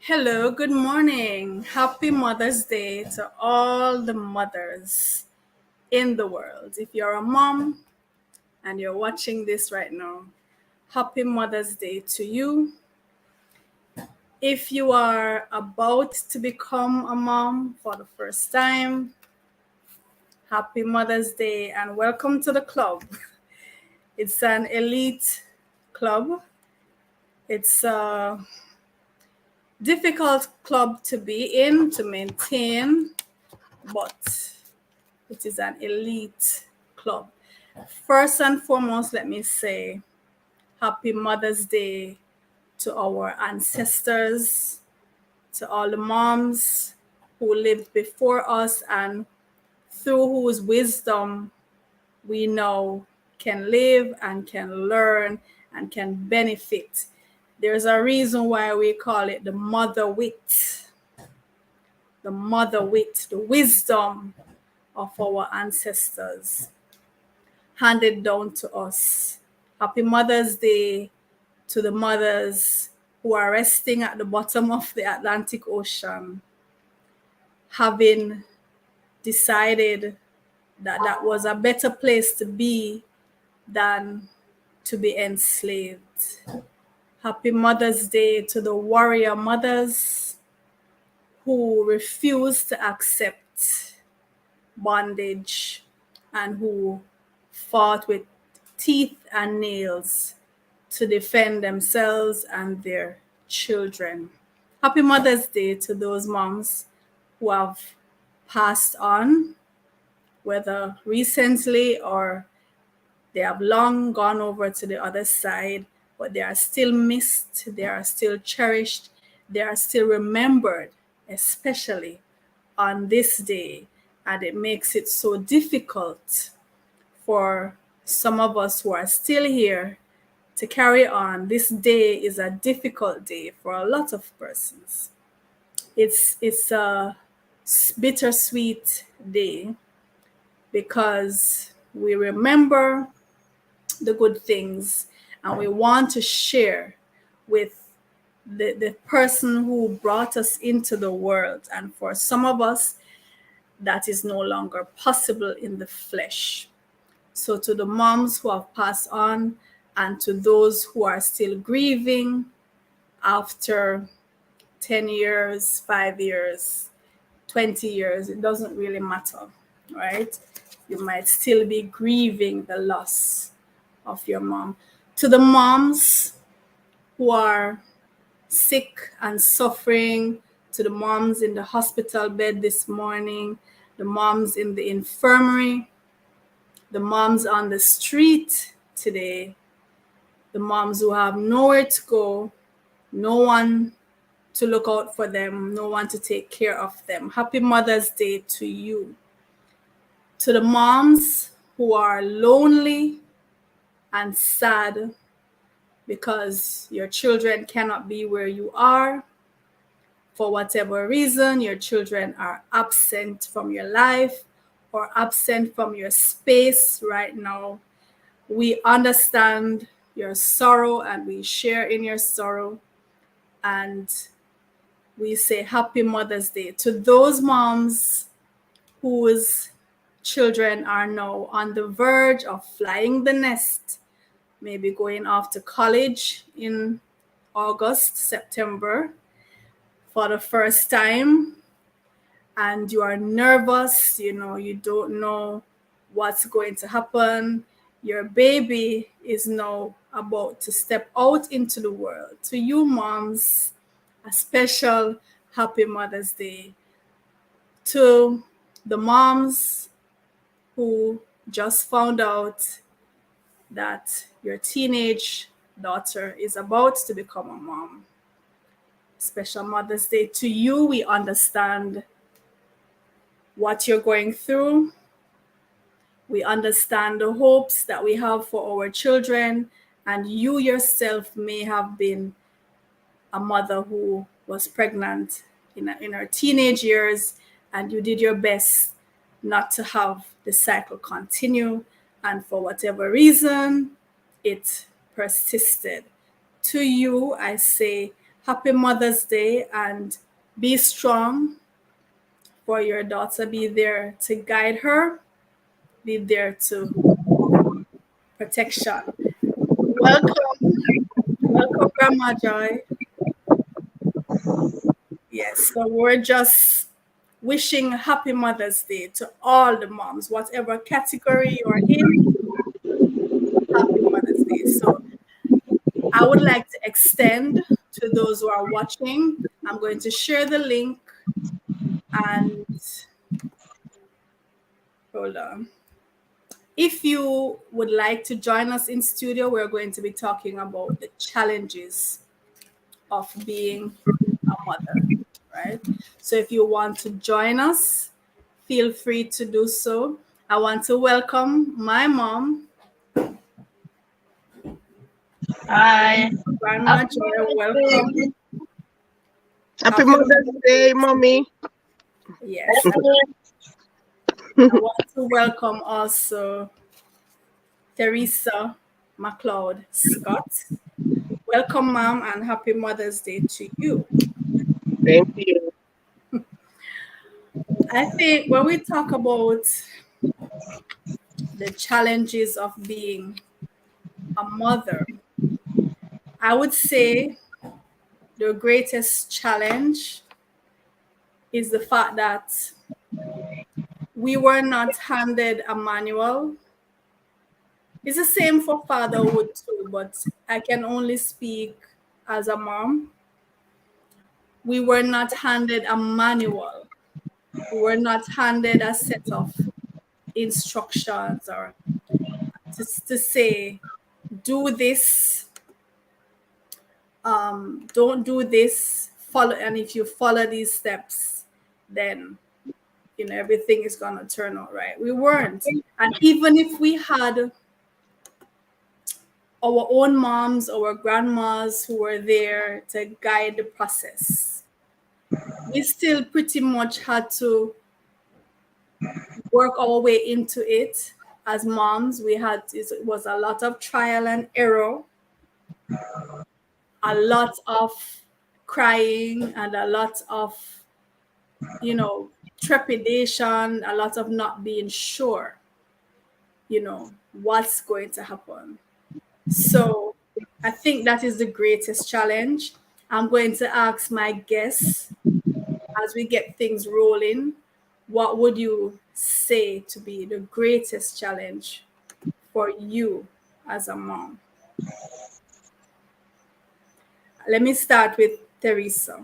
Hello, good morning. Happy Mother's Day to all the mothers in the world. If you're a mom and you're watching this right now, happy Mother's Day to you. If you are about to become a mom for the first time, happy Mother's Day and welcome to the club. It's an elite club. It's a difficult club to be in, to maintain, but it is an elite club. First and foremost, let me say happy Mother's Day to our ancestors, to all the moms who lived before us and through whose wisdom we now can live and can learn and can benefit. There's a reason why we call it the mother wit, the wisdom of our ancestors handed down to us. Happy Mother's Day to the mothers who are resting at the bottom of the Atlantic Ocean, having decided that that was a better place to be than to be enslaved. Happy Mother's Day to the warrior mothers who refuse to accept bondage and who fought with teeth and nails to defend themselves and their children. Happy Mother's Day to those moms who have passed on, whether recently or they have long gone over to the other side, but they are still missed, they are still cherished, they are still remembered, especially on this day. And it makes it so difficult for some of us who are still here to carry on. This day is a difficult day for a lot of persons. It's a bittersweet day because we remember the good things and we want to share with the person who brought us into the world. And for some of us, that is no longer possible in the flesh. So to the moms who have passed on and to those who are still grieving after 10 years, 5 years, 20 years, it doesn't really matter, right? You might still be grieving the loss of your mom. To the moms who are sick and suffering, to the moms in the hospital bed this morning, the moms in the infirmary, the moms on the street today, the moms who have nowhere to go, no one to look out for them, no one to take care of them. Happy Mother's Day to you. To the moms who are lonely and sad because your children cannot be where you are. For whatever reason, your children are absent from your life or absent from your space right now. We understand your sorrow and we share in your sorrow. And we say Happy Mother's Day to those moms whose children are now on the verge of flying the nest, maybe going off to college in August, September for the first time, and you are nervous, you don't know what's going to happen. Your baby is now about to step out into the world. To you moms, a special Happy Mother's Day. To the moms who just found out that your teenage daughter is about to become a mom, special Mother's Day to you. We understand what you're going through. We understand the hopes that we have for our children, and you yourself may have been a mother who was pregnant in her teenage years, and you did your best not to have the cycle continue, and for whatever reason, it persisted. To you, I say Happy Mother's Day, and be strong for your daughter. Be there to guide her. Be there to protection. Welcome, welcome, Grandma Joy. Yes, so we're just wishing Happy Mother's Day to all the moms, whatever category you're in. Happy Mother's Day. So I would like to extend to those who are watching. I'm going to share the link and hold on. If you would like to join us in studio, we're going to be talking about the challenges of being a mother, right? So if you want to join us, feel free to do so. I want to welcome my mom. Hi. Grandma Joy, welcome. Happy Mother's Day, Mommy. Yes. I want to welcome also Teresa McLeod Scott. Welcome, Mom, and Happy Mother's Day to you. Thank you. I think when we talk about the challenges of being a mother, I would say the greatest challenge is the fact that we were not handed a manual. It's the same for fatherhood too, but I can only speak as a mom. We were not handed a manual. We were not handed a set of instructions or to say, do this, don't do this, follow, and if you follow these steps, then everything is gonna turn out right. We weren't. And even if we had our own moms, our grandmas who were there to guide the process, we still pretty much had to work our way into it. As moms, it was a lot of trial and error, a lot of crying, and a lot of trepidation, a lot of not being sure what's going to happen. So I think that is the greatest challenge. I'm going to ask my guests as we get things rolling, what would you say to be the greatest challenge for you as a mom? Let me start with Teresa.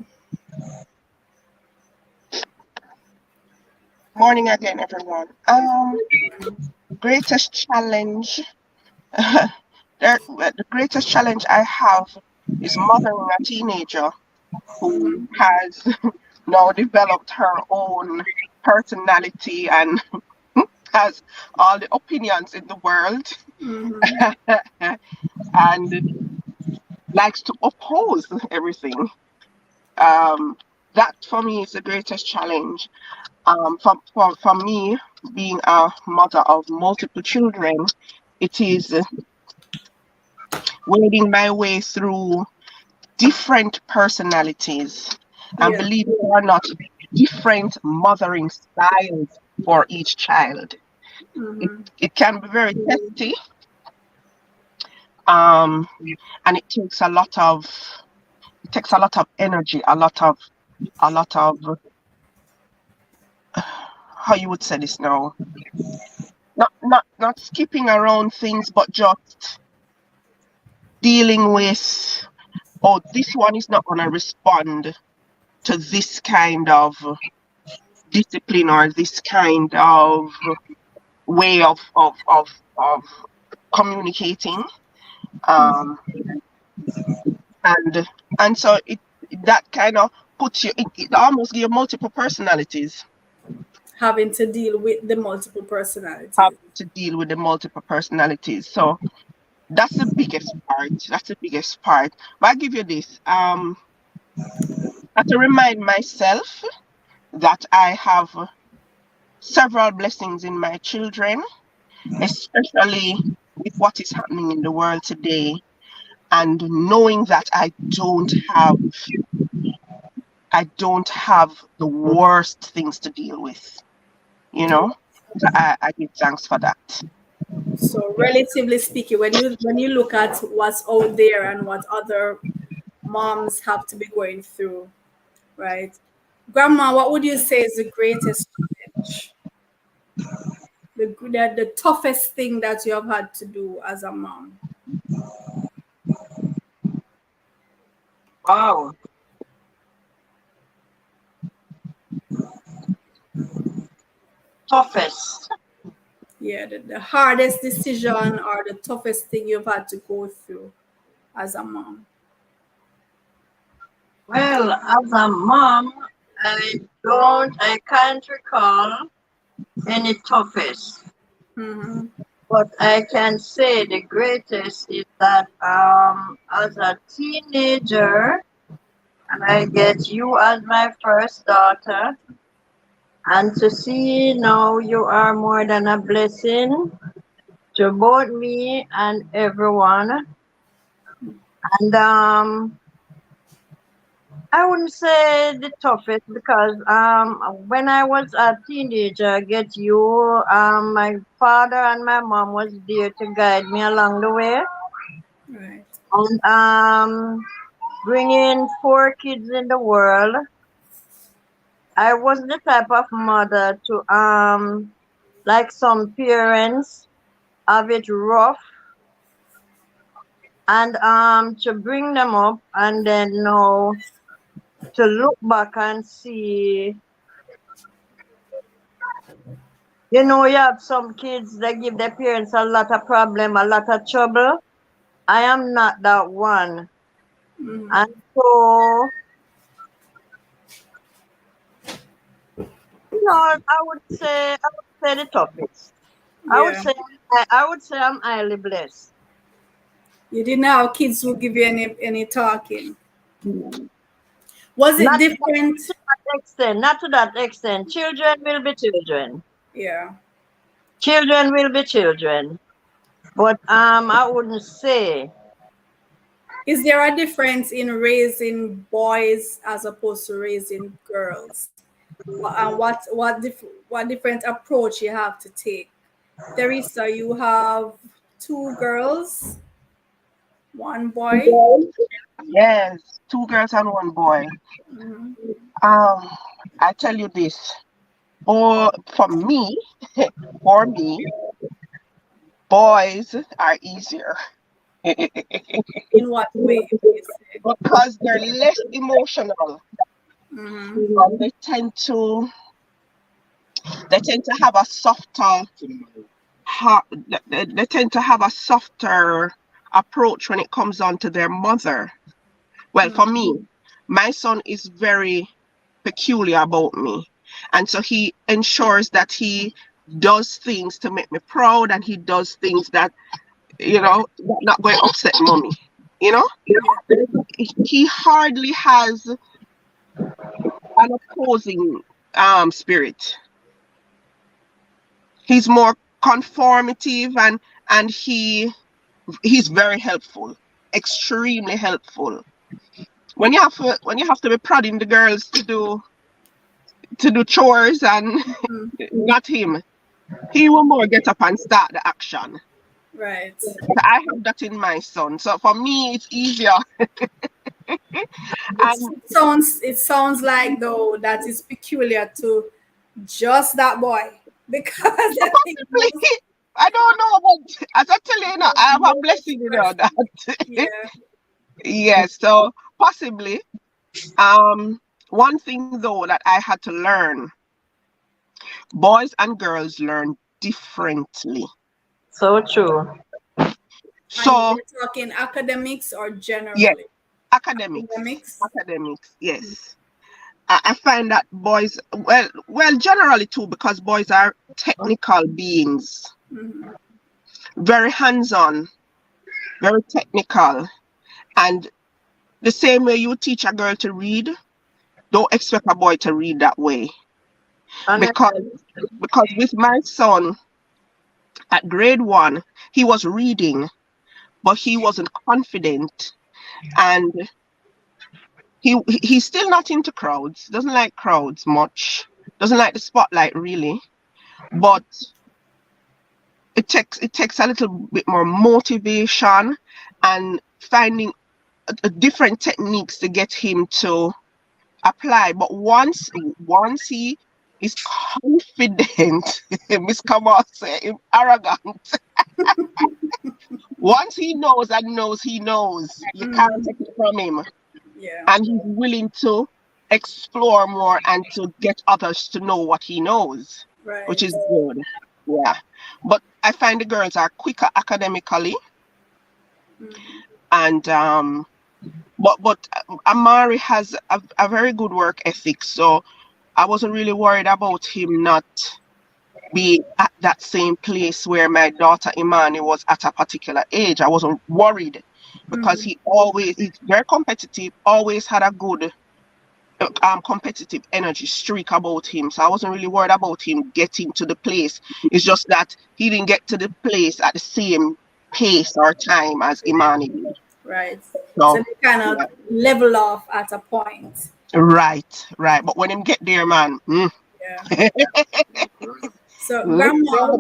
Morning again, everyone. Greatest challenge. The greatest challenge I have is mothering a teenager who has now developed her own personality and has all the opinions in the world and likes to oppose everything. That for me is the greatest challenge. For me, being a mother of multiple children, it is wading my way through different personalities. And believe it or not, different mothering styles for each child. It can be very testy. And it takes a lot of energy, a lot of how you would say this now, not skipping around things, but just dealing with, oh, this one is not going to respond to this kind of discipline or this kind of way of communicating, and so that kind of puts you, it almost gives you multiple personalities. Having to deal with the multiple personalities. So that's the biggest part. But I give you this. I have to remind myself that I have several blessings in my children, especially with what is happening in the world today. and knowing that I don't have the worst things to deal with, you know. So I give thanks for that. So relatively speaking, when you look at what's out there and what other moms have to be going through, right? Grandma, what would you say is the greatest challenge? The toughest thing that you have had to do as a mom? Wow. Toughest. Yeah, the hardest decision or the toughest thing you've had to go through as a mom. Well, as a mom, I can't recall any toughest. Mm-hmm. But I can say the greatest is that as a teenager, and I get you as my first daughter, and to see now you are more than a blessing to both me and everyone. And I wouldn't say the toughest because when I was a teenager, get you, my father and my mom was there to guide me along the way. Right. And bringing 4 kids in the world, I was the type of mother to like some parents have it rough, and to bring them up and then know to look back and see, you have some kids that give their parents a lot of problem, a lot of trouble. I am not that one. Mm-hmm. And so, I would say the toughest. Yeah. I would say I'm highly blessed. You didn't have kids who give you any talking. Was it Not to different? that extent, not to that extent. Children will be children. Yeah. Children will be children. But I wouldn't say. Is there a difference in raising boys as opposed to raising girls? And what different approach you have to take? Teresa, you have 2 girls, 1 boy. Yes, 2 girls and 1 boy. Mm-hmm. I tell you this, or for me, for me, boys are easier In what way? You say? because they're less emotional. Mm-hmm. They tend to have a softer they tend to have a softer approach when it comes on to their mother. Well, for me, my son is very peculiar about me, and so he ensures that he does things to make me proud, and he does things that not going to upset mommy. You know, he hardly has an opposing spirit. He's more conformative, and he's very helpful, extremely helpful. When you have to be prodding the girls to do chores, and not him. He will more get up and start the action. Right. So I have that in my son. So for me, it's easier. And It sounds like though that is peculiar to just that boy because I think possibly, I don't know, but as I tell you, I have a blessing, that. yeah. Yes, so possibly. One thing though that I had to learn: boys and girls learn differently. So true. So You're talking academics or generally? yes, academics, yes. I find that boys, well, generally too, because boys are technical beings, very hands-on, very technical, and the same way you teach a girl to read, don't expect a boy to read that way. Because with my son at grade 1, he was reading, but he wasn't confident, and he's still not into crowds. Doesn't like crowds much. Doesn't like the spotlight really, but it takes a little bit more motivation and finding different techniques to get him to apply. But once he is confident, Miss Kamal say arrogant. Once he knows and knows he knows, you can't take it from him. Yeah. And he's willing to explore more and to get others to know what he knows, Right. which is good. Yeah. But I find the girls are quicker academically, and but Amari has a very good work ethic, so I wasn't really worried about him not be at that same place where my daughter Imani was at a particular age. I wasn't worried because he's very competitive, always had a good competitive energy streak about him. So I wasn't really worried about him getting to the place. It's just that he didn't get to the place at the same pace or time as Imani did. Right. So they kind of level off at a point. Right. But when him get there, man. Yeah. So, Grandma,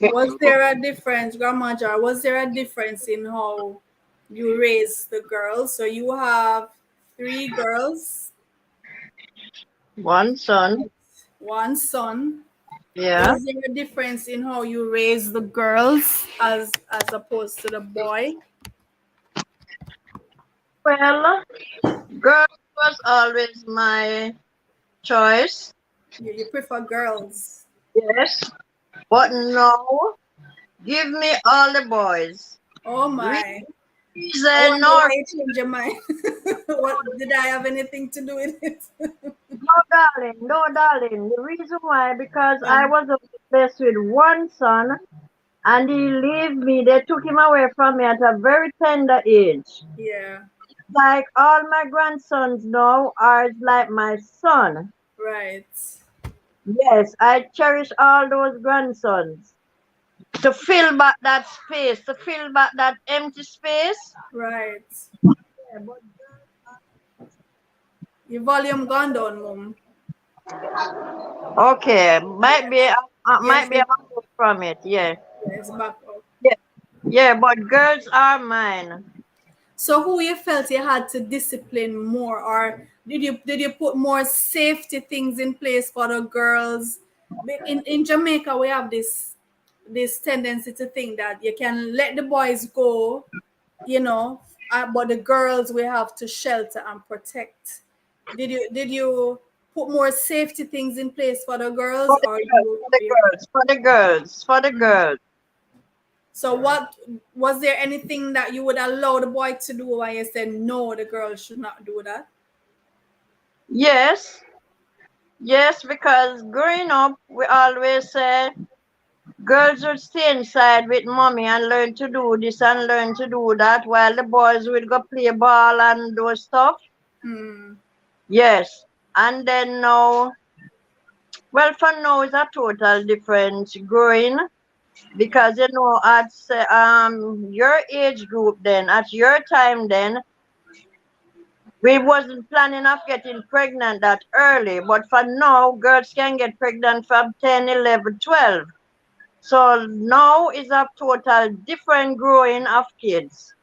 was there a difference, Grandma Jar? Was there a difference in how you raise the girls? So you have 3 girls. One son. One son. Yeah. Was there a difference in how you raise the girls as opposed to the boy? Well, girls was always my choice. You prefer girls? Yes. But no, give me all the boys. Oh my. Reason no. Why you change your mind? What did I have anything to do with it? No, darling. The reason why, because I was blessed with one son, and he left me. They took him away from me at a very tender age. Yeah. Like all my grandsons now are like my son. Right. Yes, I cherish all those grandsons. To fill back that space, to fill back that empty space. Right. Yeah, but your volume gone down, Mom. okay, might be from it. Yeah. Yes, back up. Yeah, but girls are mine. So who you felt you had to discipline more, or did you put more safety things in place for the girls? In Jamaica, we have this tendency to think that you can let the boys go, but the girls we have to shelter and protect. Did you put more safety things in place for the girls, For the girls. So what was there anything that you would allow the boy to do when you said no, the girl should not do that? Yes, because growing up, we always say girls would stay inside with mommy and learn to do this and learn to do that, while the boys would go play ball and do stuff. Yes, and then now, well, for now it's a total different growing, because at your age group then, at your time then, we wasn't planning of getting pregnant that early, but for now, girls can get pregnant from 10, 11, 12. So now is a total different growing of kids.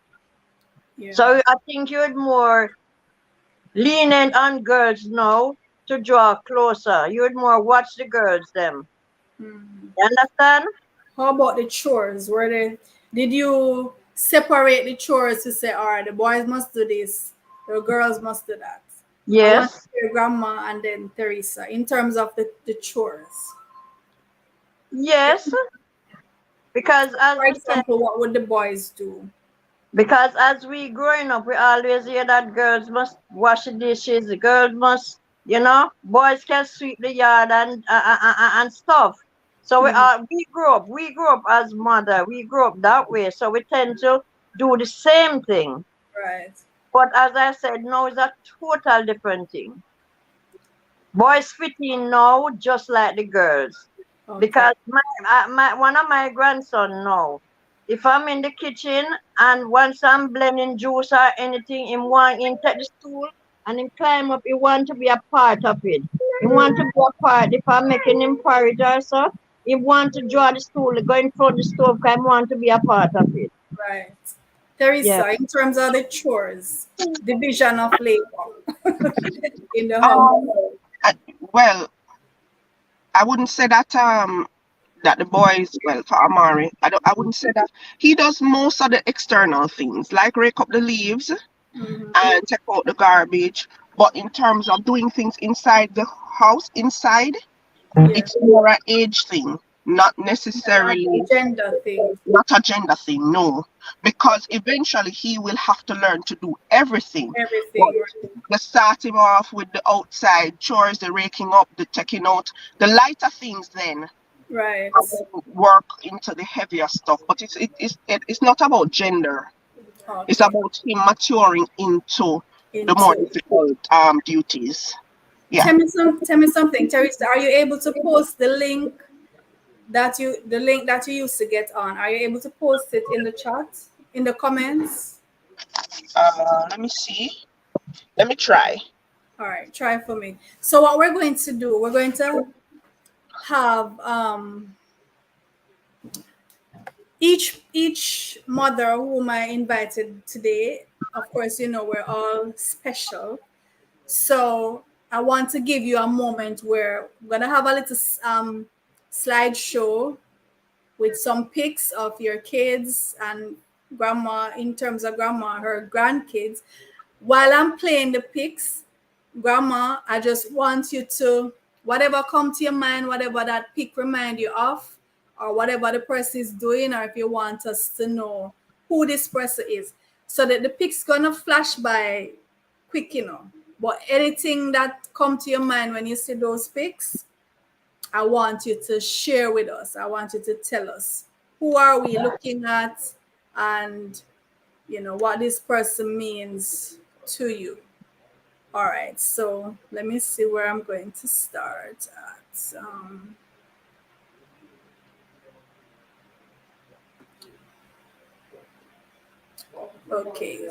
Yeah. So I think you're more lenient on girls now to draw closer. You'd more watch the girls them. You understand? How about the chores? Did you separate the chores to say, all right, the boys must do this, the girls must do that? Yes. I want to hear Grandma and then Teresa in terms of the chores. Yes. Because for example, what would the boys do? Because as we growing up, we always hear that girls must wash the dishes, the girls must, boys can sweep the yard and stuff. So we grew up as mother. We grew up that way. So we tend to do the same thing. Right. But as I said, now it's a total different thing. Boys fit in now just like the girls. Okay. Because one of my grandson now, If I'm in the kitchen and once I'm blending juice or anything, him take the stool and him climb up, he want to be a part of it. He want to be a part. If I'm making him porridge or so, he want to draw the stool, go in front of the stove, because he want to be a part of it. Right. Yeah. Teresa, in terms of the chores, division of labor in the house. Um, well, I wouldn't say that that the boys, well, for Amari, I wouldn't say that he does most of the external things, like rake up the leaves and take out the garbage. But in terms of doing things inside the house, inside, Yeah. it's more an age thing, not Not necessarily a gender thing. not a gender thing, no. Because eventually he will have to learn to do everything. But Everything. Right. the start him off with the outside chores, the raking up, the taking out, the lighter things then Right. work into the heavier stuff. But it's not about gender. It's Okay. about him maturing into the more Into. difficult duties. Yeah. Tell me something, Teresa. Are you able to post the link that you used to get on? Are you able to post it in the chat, in the comments? Let me see. Let me try. All right, try for me. So what we're going to do, we're going to have each mother whom I invited today. Of course, you know we're all special. So I want to give you a moment where we're gonna have a little slideshow with some pics of your kids and grandma, in terms of grandma, her grandkids. While I'm playing the pics, grandma, I just want you to, whatever come to your mind, whatever that pic remind you of, or whatever the person is doing, or if you want us to know who this person is, so that the pic's gonna flash by quick, you know. But anything that come to your mind when you see those pics, I want you to share with us. I want you to tell us who are we looking at, and you know what this person means to you. All right, so let me see where I'm going to start at. Okay.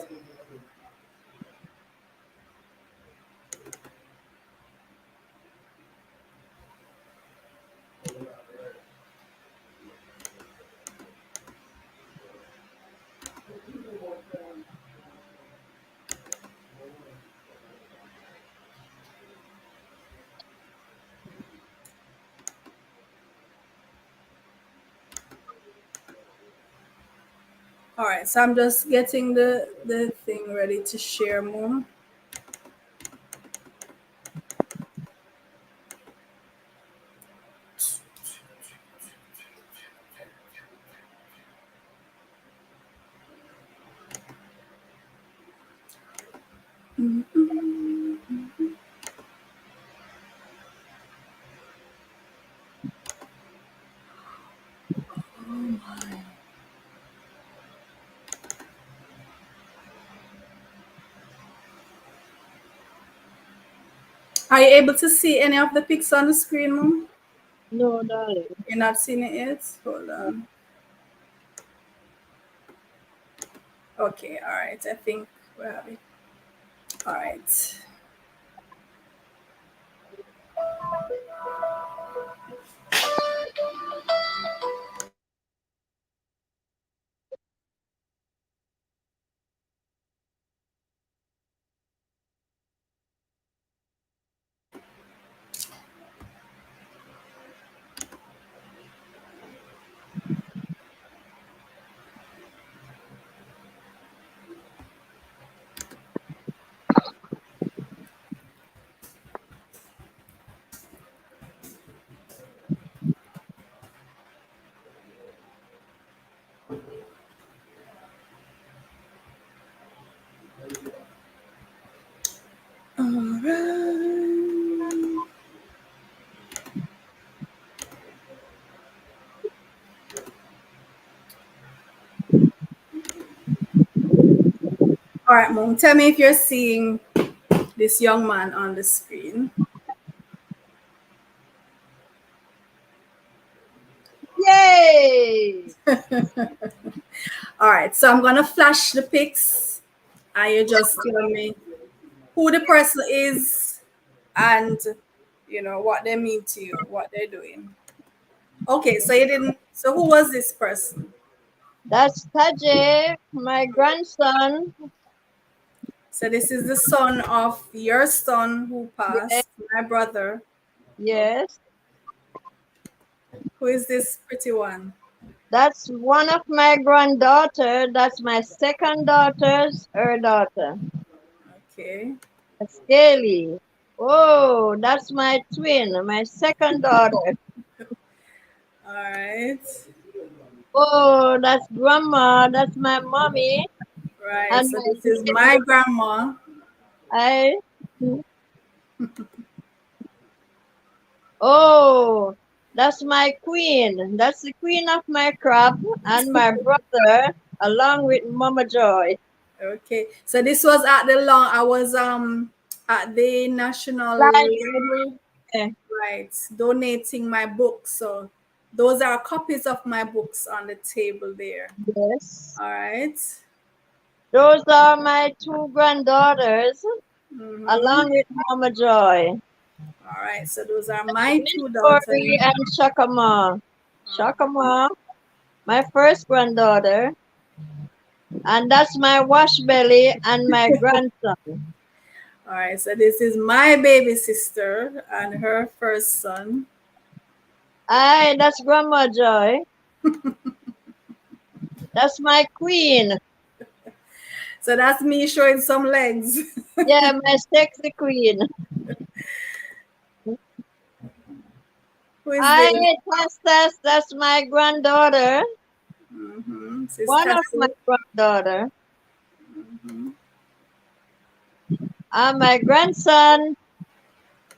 All right, so I'm just getting the thing ready to share more. Are you able to see any of the pics on the screen, Mom? No, darling. You're not seeing it yet? Hold on. Okay, all right. I think we have it. All right. All right. All right, Mom. Tell me if you're seeing this young man on the screen. Yay! All right, so I'm gonna flash the pics, and you just tell me who the person is and what they mean to you, what they're doing. Okay, so you didn't. So who was this person? That's Tajay, my grandson. So this is the son of your son who Yes, passed, my brother. yes. Who is this pretty one? That's one of my granddaughter. That's my second daughter's her daughter. Okay. That's Kaylee. Oh, that's my twin, my second daughter. All right. Oh, that's grandma. That's my mommy. Right. And So my this is my grandma. I. Oh, that's my queen. That's the queen of my crop and my brother, along with Mama Joy. Okay. So this was at the long. I was at the National Library, Eh, right, donating my books. So those are copies of my books on the table there. Yes. All right. Those are my two granddaughters, Mm-hmm. along with Mama Joy. All right. So those are my two Tori daughters. and Shakama. Shakama, my first granddaughter. And that's my wash belly and my grandson. All right. So this is my baby sister and her first son. Aye, that's Grandma Joy. That's my queen. So that's me showing some legs. Yeah, my sexy queen. Who is this? Aye, that's my granddaughter. Mm-hmm. One of my granddaughter. And my grandson,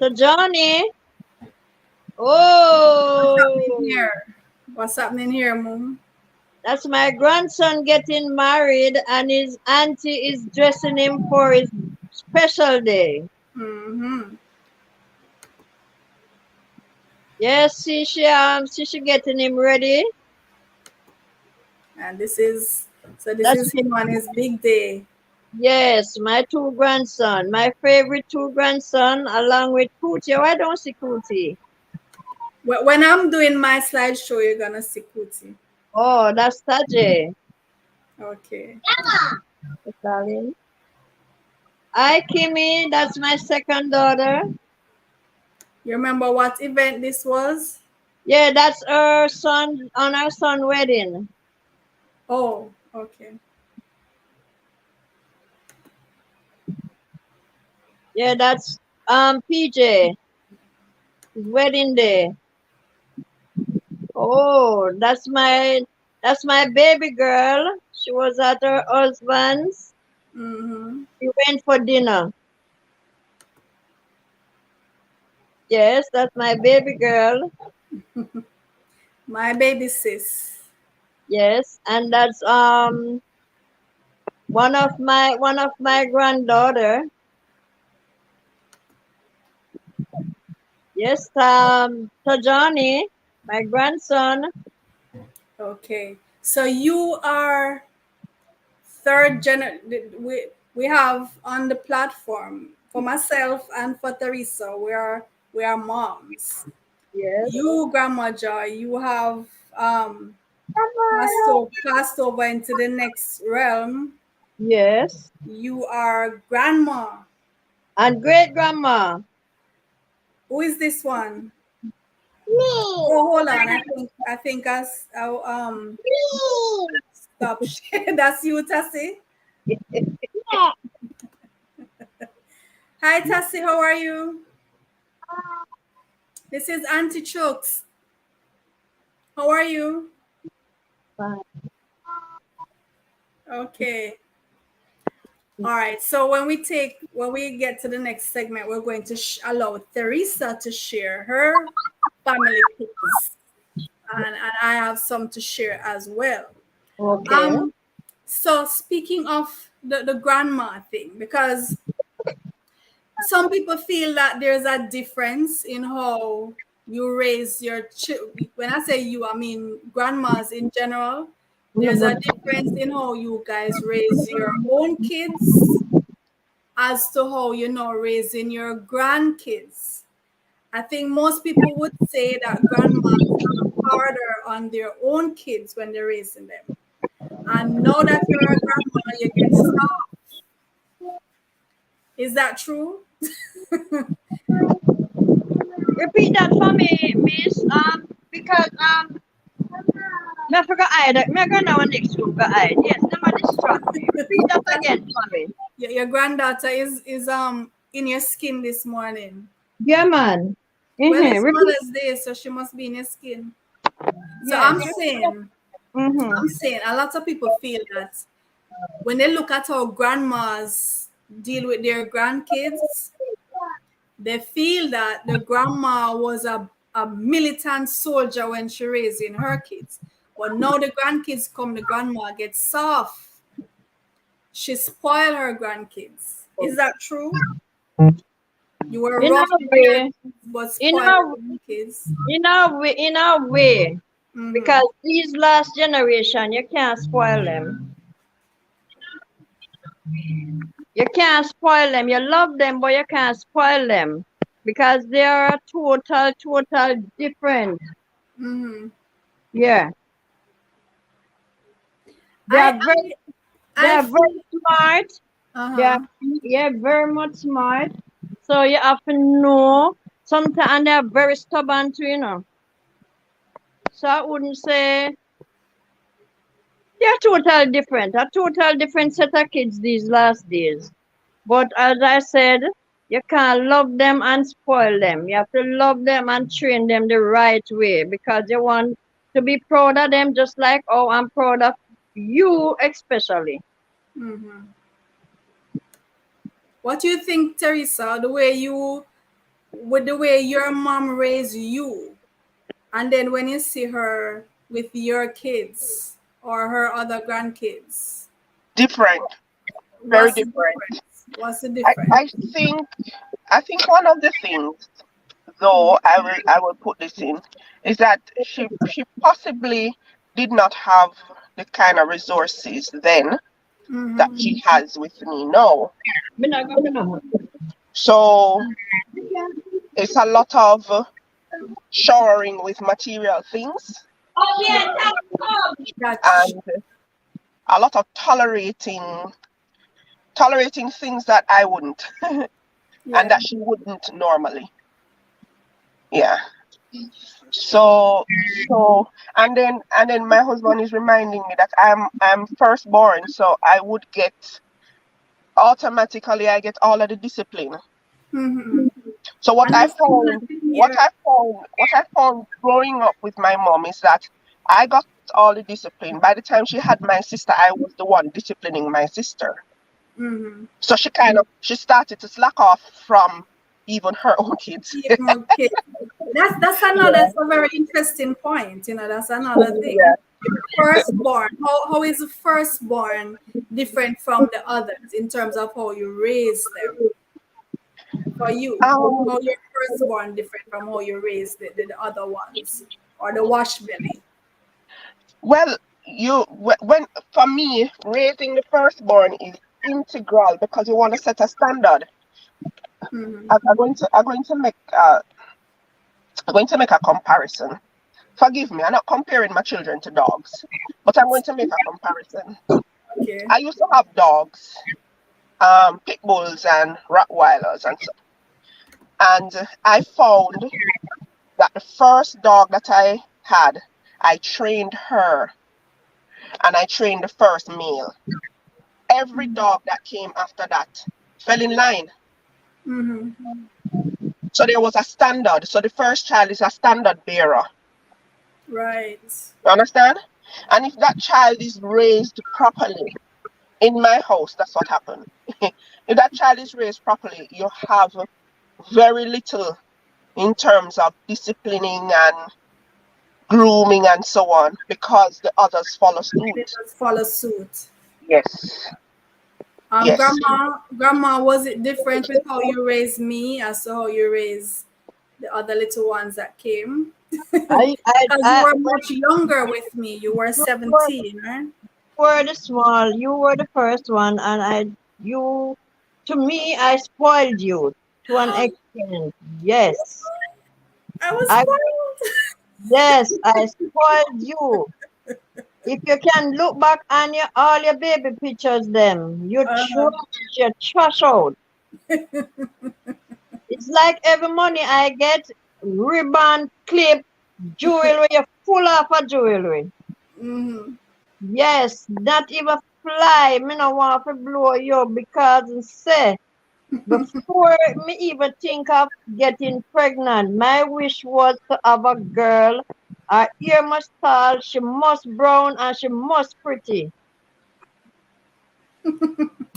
to Johnny. Oh, Here. What's happening here, Mom? that's my grandson getting married, and his auntie is dressing him for his special day. Mm-hmm. Yes, see she getting him ready. And this is That's him on his big day. yes, my two grandson, my favorite two grandson, along with Cootie. Why don't see Cootie? When I'm doing my slideshow, you're gonna see Kuti. Oh, that's Tajay. Okay. Darling. Hi, Kimmy. That's my second daughter. You remember what event this was? Yeah, that's her son on her son wedding. Oh, okay. Yeah, that's PJ. His wedding day. Oh, that's my baby girl. She was at her husband's. Mm-hmm. We went for dinner. Yes, that's my baby girl. My baby sis. Yes, and that's one of my granddaughter. Yes, Tajani, my grandson. Okay. So you are third we have on the platform for myself and for Teresa. We are moms. Yes. You, Grandma Joy, you have passed over into the next realm. Yes. You are grandma. And great grandma. Who is this one? Me. Oh, hold on. I think stop. That's you, Tassie. Yeah. Hi, Tassie. How are you? This is Auntie Chooks. How are you? Fine. Okay. All right. So when we get to the next segment, we're going to allow Teresa to share her family pics, and I have some to share as well. Okay. So speaking of the grandma thing, because some people feel that there's a difference in how you raise your when I say you, I mean grandmas in general. There's a difference in how you guys raise your own kids as to how raising your grandkids. I think most people would say that grandmas are harder on their own kids when they're raising them. And now that you're a grandma, you get soft. Is that true? Repeat that for me, Miss. Because I forgot I that. Me go now next room for I. Yes, never distract me. Repeat that again for me. Your granddaughter is in your skin this morning. Yeah, man. Well, it's Repeat. Mother's Day, so she must be in your skin. So Yes. I'm saying a lot of people feel that when they look at how grandmas deal with their grandkids, they feel that the grandma was a militant soldier when she raising her kids. But now the grandkids come, the grandma gets soft. She spoiled her grandkids. Is that true? You were In rough a with way, your kids, but spoiled your kids. in a way, because these last generation, you can't spoil them. You can't spoil them. You love them, but you can't spoil them because they are total different. Yeah. They are very smart. Yeah, very much smart. So you have to know. Sometimes they are very stubborn too. So I wouldn't say they're total different. A total different set of kids these last days. But as I said, you can't love them and spoil them. You have to love them and train them the right way because you want to be proud of them just like oh I'm proud of you especially. What do you think, Teresa, with the way your mom raised you, and then when you see her with your kids or her other grandkids? Different. Very different. What's the difference? I think one of the things, though, I will put this in, is that she possibly did not have the kind of resources then that she has with me now. So it's a lot of showering with material things and a lot of tolerating things that I wouldn't and that she wouldn't normally. Yeah. So and then my husband is reminding me that I'm firstborn, so I would get automatically I get all of the discipline. So what I found growing up with my mom is that I got all the discipline. By the time she had my sister, I was the one disciplining my sister. So she started to slack off from even her own kids. That's a very interesting point. That's another thing. Yeah. Firstborn. How is the firstborn different from the others in terms of how you raise them? For you, how your firstborn different from how you raise the other ones or the wash belly? Well, when for me, raising the firstborn is integral because you want to set a standard. I'm going to make a comparison. Forgive me, I'm not comparing my children to dogs, but I'm going to make a comparison. Okay. I used to have dogs, pit bulls and Rottweilers and stuff. And I found that the first dog that I had, I trained her, and I trained the first male. Every dog that came after that fell in line. So there was a standard. So the first child is a standard bearer. Right. You understand? And if that child is raised properly, in my house, that's what happened. If that child is raised properly, you have very little in terms of disciplining and grooming and so on, because the others follow suit. Yes. Yes. Grandma, was it different with how you raised me as to how you raise the other little ones that came. I, Because you were much younger with me. You were you were, 17, right? the small, you were the first one, and you, to me, I spoiled you to an extent. Yes, I was I, spoiled. yes, I spoiled you. If you can look back on all your baby pictures, them, Uh-huh. you trash out. It's like every money I get, ribbon, clip, jewelry, full of a jewelry. Hmm. Yes, not even fly. Me no want to blow you up because say before me even think of getting pregnant, my wish was to have a girl. Her ear must tall, she must brown, and she must pretty.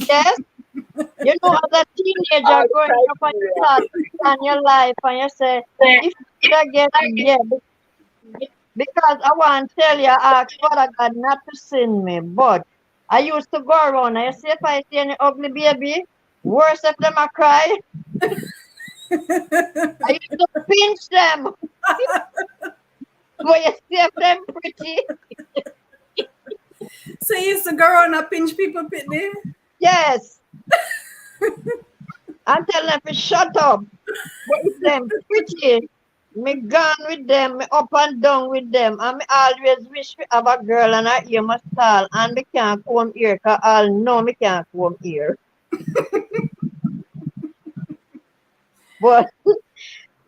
Yes, you know, as a teenager All the growing up and you criteria. start to plan your life and you say, if I get, yeah, because I want to tell you, I ask Father God not to send me, but I used to go around and I say if I see any ugly baby, worse if them I cry, I used to pinch them. But you see if them pretty, So you used to go around and pinch people pitney? yes, and tell them to shut up. But if them pretty, me gone with them, me up and down with them, and me always wish we have a girl and her ear must tall, and me can't come here, cause all know me can't come here. But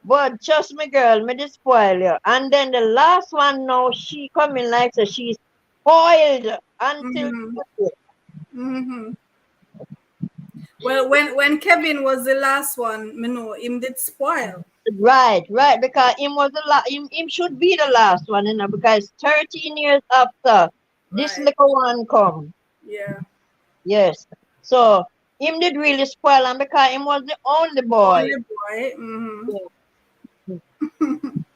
But trust me, girl, me this spoil you. And then the last one now, she coming like so she's spoiled until Mm-hmm. Mm-hmm. Well, when Kevin was the last one, me know him did spoil. right, because him was him should be the last one, because 13 years after this Right. little one come. Yeah. Yes. So him did really spoil and because him was the only boy. Only boy. Mm-hmm.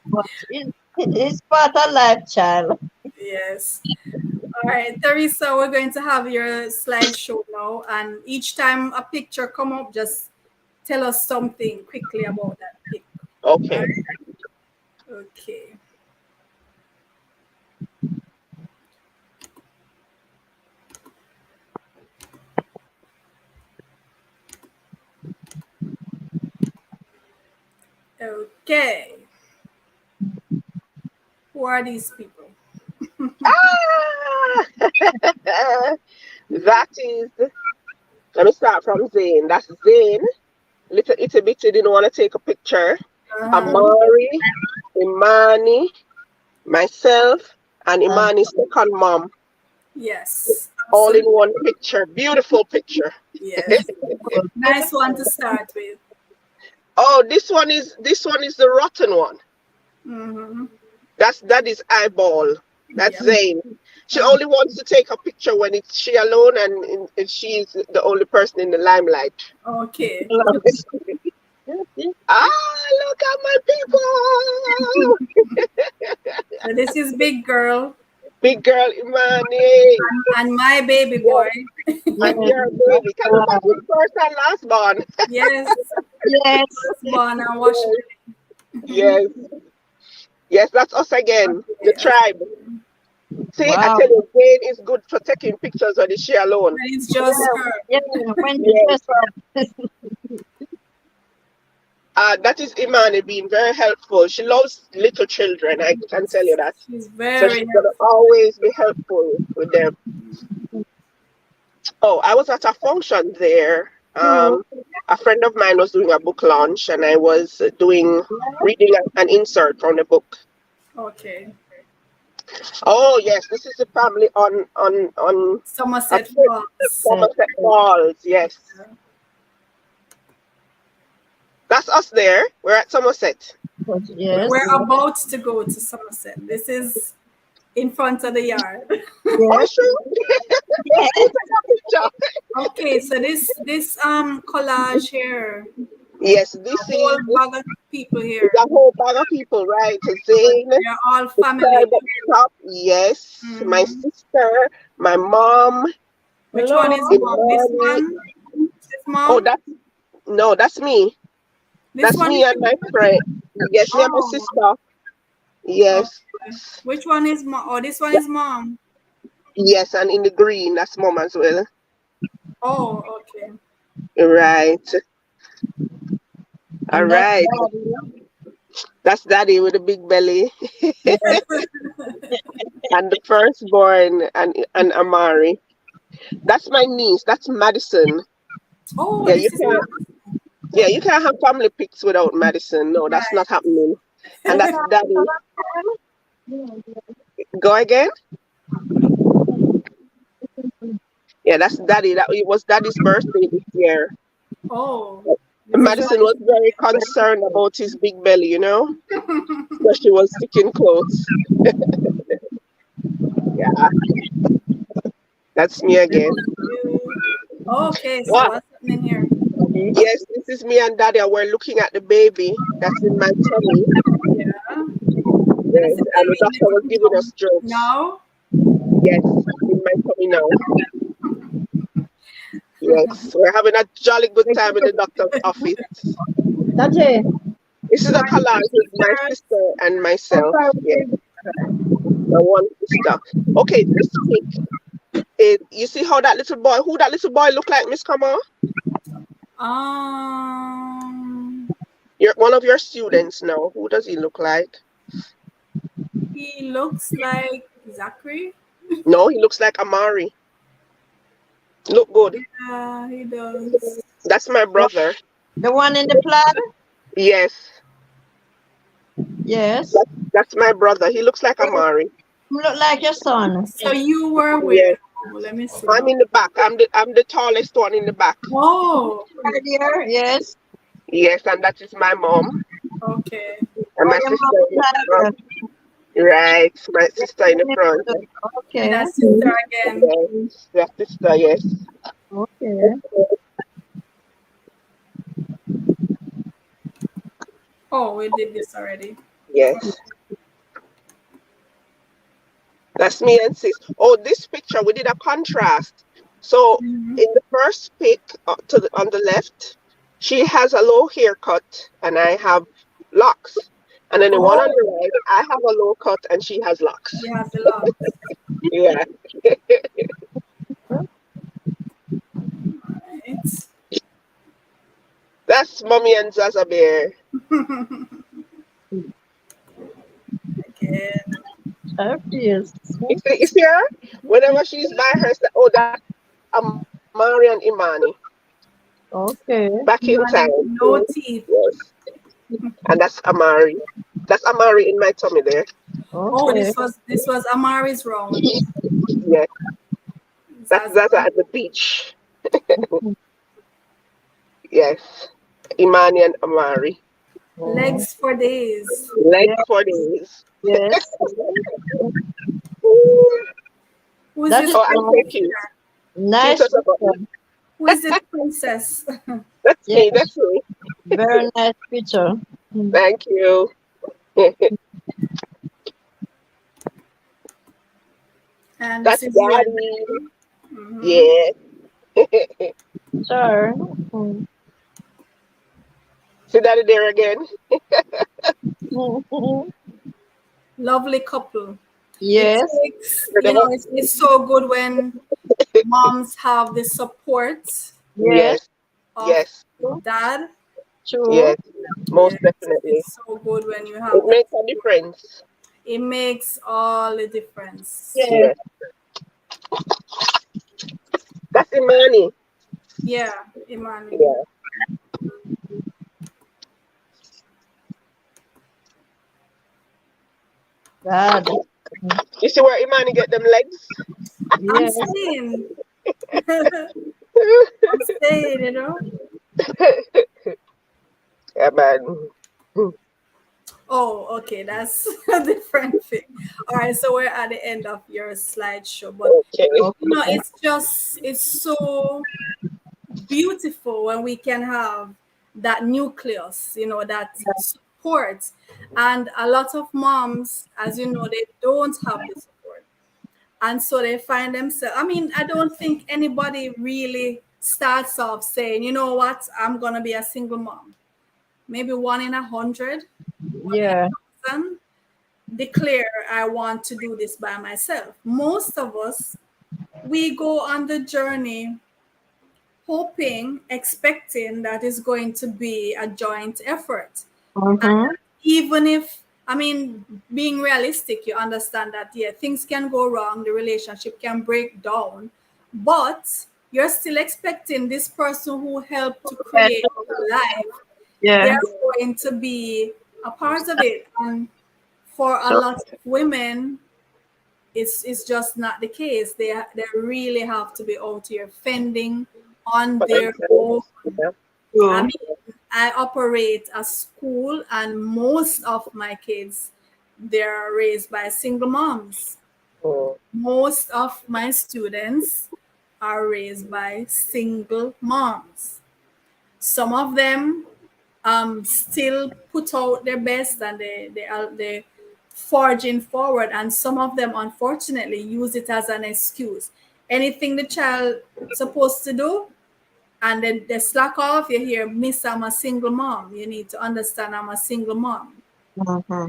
But it's part of life, child. Yes. All right, Teresa, we're going to have your slideshow now, and each time a picture come up, just tell us something quickly about that pic. All Okay. right? Okay. Okay. Who are these people? Ah! That is, let me start from Zane. That's Zane. Little Itty Bitty didn't want to take a picture. Uh-huh. Amari, Imani, myself, and Imani's second mom, Yes. all in Absolutely. one picture. Beautiful picture. Yes. Nice one to start with. Oh, this one is the rotten one. Mm-hmm. That is eyeball. That's Yep. Zane. She Uh-huh. only wants to take a picture when it's she alone and she's the only person in the limelight. Okay. Look at my people. So this is big girl Big girl Imani. and my baby boy. And your baby. Can you imagine first and last born? Yes. Yes. Born and wash. Yes. Yes, that's us again. The Okay. tribe. See, I Wow. tell you, Zane is good for taking pictures when she alone. It's just her. Yeah, when Yes. just That is Imani being very helpful. She loves little children, I can tell you that. She's So very she's gonna always be helpful with them. Oh, I was at a function there. A friend of mine was doing a book launch, and I was reading an insert from the book. okay. Oh yes, this is the family on Somerset a trip. Falls. Somerset Falls. Yes, that's us there. We're at Somerset. yes. We're about to go to Somerset. This is in front of the yard. Oh, Yes. sure. Yes. Take a picture. Okay, so this collage here, Yes, a this whole is bag of people here. a whole bag of people, right? Zane, They're all the family. tribe up top. Yes, my Mhm. sister, my mom, Which Hello. one is mom? This Imani. one? This Oh, mom? that's me. This That's one me is and my friend. Yes, me and my Oh, sister. Yes. okay. Which one is mom? Oh, this one is mom. Yes, and in the green, that's mom as well. Oh, okay. Right. All And that's right. daddy. That's daddy with a big belly. Yes. And the firstborn and Amari. That's my niece. That's Madison. Oh, Yeah, you this is can't you can't have family pics without Madison. No, that's right. not happening. And What that's time daddy. is it? Go again? Yeah, that's daddy. That it was daddy's birthday this year. Oh, this is Madison what. was very concerned about his big belly, you know? So she was sticking close. Yeah, that's me again. You. Okay, so What? what's happening here? Daddy. Yes, this is me and daddy, and we're looking at the baby that's in my tummy. Yeah, that's Yes, the and the baby in the doctor was giving tum us drugs. now. Yes, in my tummy now. Yes, we're having a jolly good time in the doctor's office. Daddy. This is a Are collage you with my sisters? sister and I'm myself. sorry. Yeah, my one sister. Okay, this pic. You see how that little boy, who that little boy look like, Miss Kama? Um, You're one of your students now. Who does he look like? he looks like Zachary. No, he looks like Amari. Look good. Yeah, he does. That's my brother. The one in the plaid? Yes, Yes. that's my brother. He looks like You Amari. look like your son. So you were Yes, where? Oh, let me see. I'm in the back. I'm the tallest one in the back. Oh, Right here. Yes. Yes, and that is my mom okay. and Oh, my your sister mom in the is front. Right, my sister in the front. And okay. that sister again. Yes, that sister. Yes. Okay. Oh, we did this already. Yes. That's me and sis. Oh, this picture we did a contrast. So Mhm. in the first pic on the left, she has a low haircut and I have locks. And then the one on Oh, the right, I have a low cut and she has locks. she has a lot. Yeah. Right. That's Mommy and Zaza Bear. Again. Yes. You see her? Whenever she's by herself, oh, that's Amari and Imani Okay. back in Money, time. no teeth. Yes. And that's Amari. That's Amari in my tummy there. Oh, Okay. this was Amari's round. Yes. That's Zaza. Zaza at the beach. Yes. Imani and Amari. Oh, Legs for days. Legs yeah. for days. Yes. Who is That this is Oh, I'm princess so nice. cute. here? Cute Nice as a picture. button. Who is this princess? That's Yes. me. That's me. Very nice picture. Thank you. And this That's is you and Daddy. Daddy. Hmm. Yeah. Sure. See Daddy there again. Lovely couple. It Yes. takes, it's so good when moms have the support Yes. Yes. of Yes. dad. True. Yes. Most Yes, definitely. it's so good when you It have that makes a support. difference. It makes all the difference. Yes. Yes. That's Imani. Yeah, Imani. Yeah. God. You see where Imani get them legs? I'm Yes. saying, I'm saying. Yeah, man. Oh, okay, that's a different thing. All right, so we're at the end of your slideshow, but Okay. Okay. it's so beautiful when we can have that nucleus, that support. And a lot of moms, as you know, they don't have the support. And so they find themselves, I mean, I don't think anybody really starts off saying, you know what, I'm going to be a single mom. maybe 1 in 100, Yeah. 1 in 1,000 declare I want to do this by myself. Most of us, we go on the journey hoping, expecting that it's going to be a joint effort. Mm-hmm. Even if, I mean, being realistic, you understand that, yeah, things can go wrong, the relationship can break down, but you're still expecting this person who helped to create your life, Yeah. they're going to be a part of it. And for a So lot of women, it's just not the case. They really have to be out here fending on For their themselves. own. Yeah. I true. mean, I operate a school, and most of my kids, they're raised by single moms. Mm. Most of my students are raised by single moms. Some of them still put out their best, and they forging forward, and some of them unfortunately use it as an excuse. Anything the child supposed to do, and then they slack off. You hear, Miss, I'm a single mom. You need to understand I'm a single mom. Mm-hmm.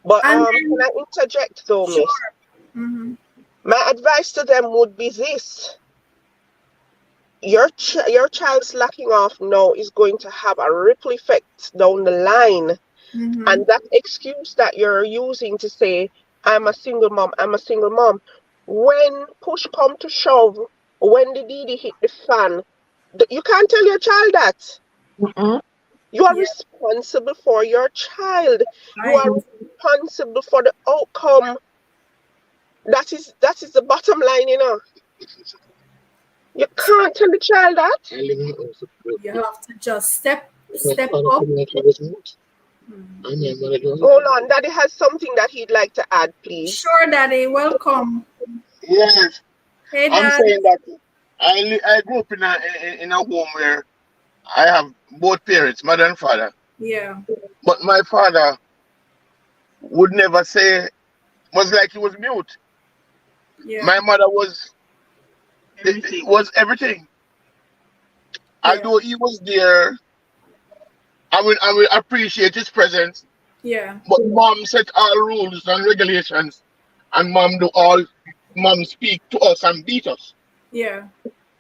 But And can then, I interject though, Miss? sure. Hmm. My advice to them would be this: your child slacking off now is going to have a ripple effect down the line, Hmm. and that excuse that you're using to say I'm a single mom, I'm a single mom, when push come to shove, when the DD hit the fan, you can't tell your child that. Mm-hmm. You are Yeah, responsible for your child. You are right. responsible for the outcome. That is the bottom line, you know. You can't tell the child that. You have to just step up. Mhm. Hold on, Daddy has something that he'd like to add, please. Sure, Daddy. Welcome. Yes, Hey, I'm Dad. saying that I grew up in a home where I have both parents, mother and father. Yeah, But my father would never say, was like he was mute. yeah, My mother was everything. yeah, Although he was there, I will appreciate his presence. yeah, But mom set all rules and regulations, and mom speak to us and beat us. yeah.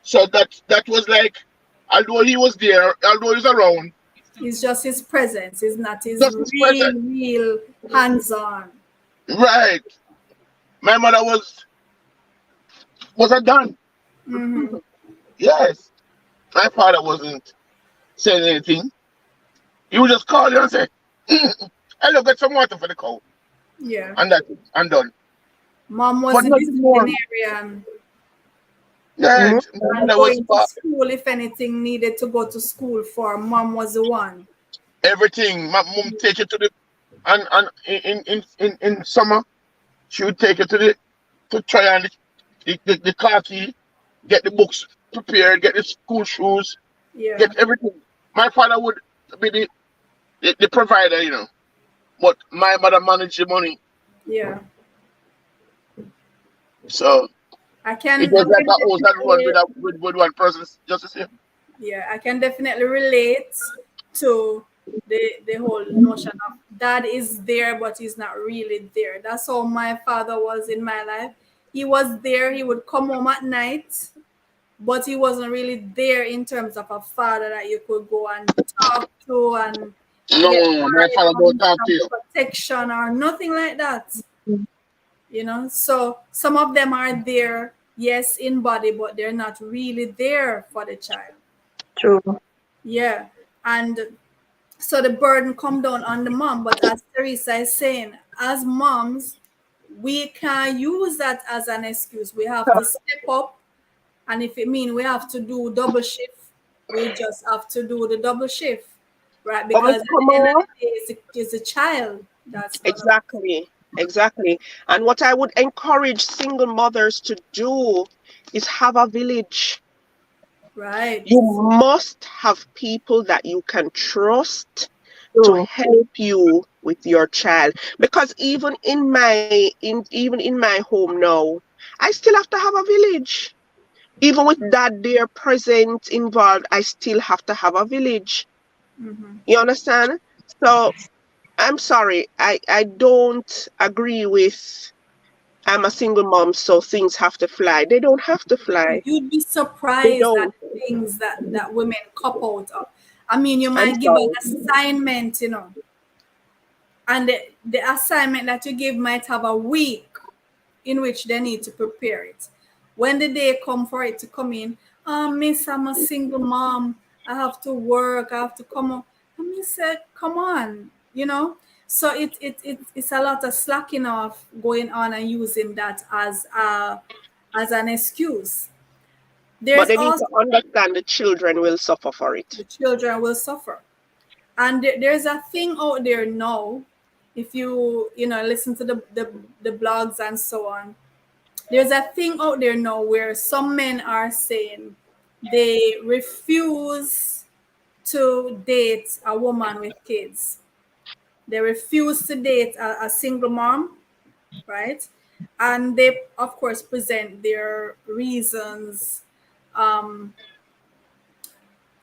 So that was like, although he was there, although he was around, It's just his presence. It's not his just his presence. real hands-on. Right. My mother was a don. Mm-hmm. Yes. My father wasn't saying anything. He would just call you and say, hello, get some water for the cow. Yeah. And that's it. And done. Mom was But the nothing more. disciplinarian, Right. Mm-hmm. My and mother was going to school if anything needed to go to school for. Mom was the one. everything. My mom take you to the and in summer, she would take you to try on the car key, get the books prepared, get the school shoes, Yeah, get everything. My father would be the provider, but my mother managed the money. yeah. So I it can, I was like can a house that runs definitely, with one person, just the same. yeah, I can definitely relate to the whole notion of dad is there, but he's not really there. That's how my father was in my life. He was there. He would come home at night, but he wasn't really there in terms of a father that you could go and talk to and get No, my married father don't on talk to some you. protection or nothing like that. So some of them are there, yes, in body, but they're not really there for the child. True. Yeah. And so the burden come down on the mom. But as Teresa is saying, as moms, we can use that as an excuse. We have to step up, and if it means we have to do double shift, we just have to do the double shift, right? But Miss Because at the end of Kamal, the day, it's a child that's gonna, exactly. And what I would encourage single mothers to do is have a village. right? You must have people that you can trust to True. help you with your child. Because even in my home now, I still have to have a village. Even with dad there present involved, I still have to have a village. Mm-hmm. You understand? So I'm sorry, I don't agree with I'm a single mom, so things have to fly. They don't have to fly. You'd be They surprised at don't. the things that women cop out of. I mean, you I'm might give an sorry. assignment, you know, and the assignment that you give might have a week in which they need to prepare it. When the day come for it to come in, miss, I'm a single mom. I have to work. I have to come up. And me said, come on, you know. So it's a lot of slacking off going on and using that as an excuse. But There's they need to also understand the children will suffer for the it. children will suffer. And there's a thing out there now, if you know listen to the blogs and so on, there's a thing out there now where some men are saying they refuse to date a woman with kids. They refuse to date a single mom, right? And they, of course, present their reasons. Um,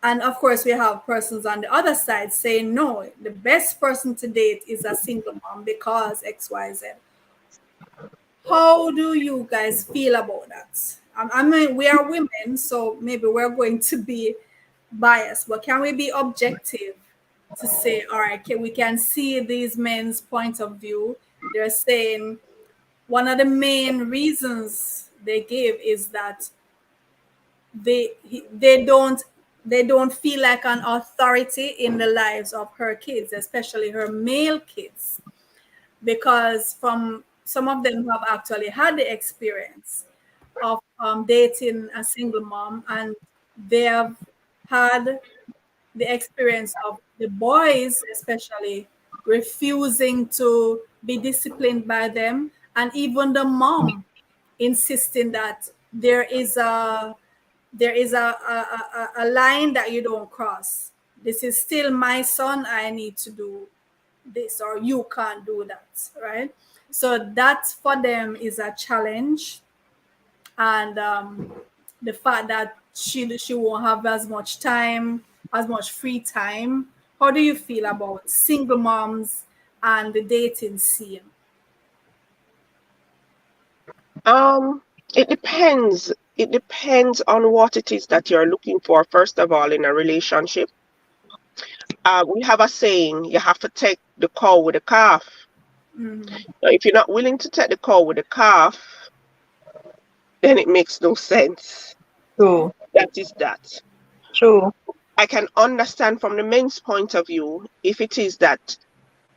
and of course, we have persons on the other side saying, no, the best person to date is a single mom because XYZ. How do you guys feel about that? I mean, we are women, so maybe we're going to be biased, but can we be objective to say, all right, we can see these men's point of view? They're saying one of the main reasons they give is that they don't feel like an authority in the lives of her kids, especially her male kids, because from some of them who have actually had the experience of dating a single mom, and they have had the experience of the boys especially refusing to be disciplined by them, and even the mom insisting that there is a line that you don't cross. This is still my son. I need to do this, or you can't do that, right? So that for them is a challenge, and the fact that she won't have as much time, as much free time. How do you feel about single moms and the dating scene? Um, it depends. It depends on what it is that you're looking for, first of all, in a relationship. We have a saying, you have to take the cow with the calf. Mhm. Now, if you're not willing to take the cow with the calf, then it makes no sense. True. That is that. True. I can understand from the men's point of view if it is that